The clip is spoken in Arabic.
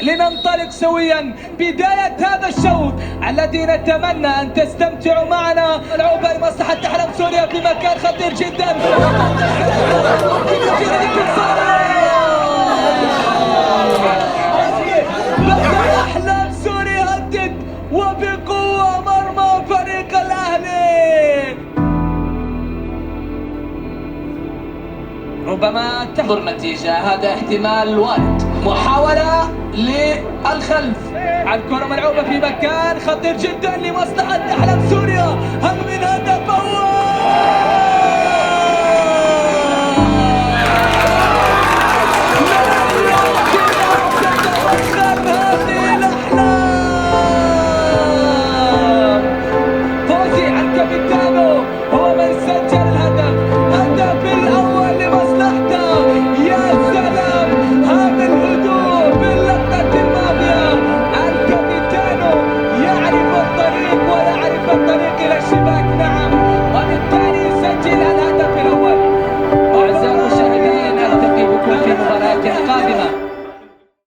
لننطلق سويا بداية هذا الشوط الذي نتمنى أن تستمتعوا معنا. العوبة لمصلحة أحلام سوريا في مكان خطير جدا. بدأ أحلام سوريا هدد وبقوة مرمى فريق الأهلي. ربما تحضر نتيجة، هذا احتمال وارد. محاولة للخلف، الكرة ملعوبة في مكان خطير جدا لمصلحة أحلام سوريا. هل من هذا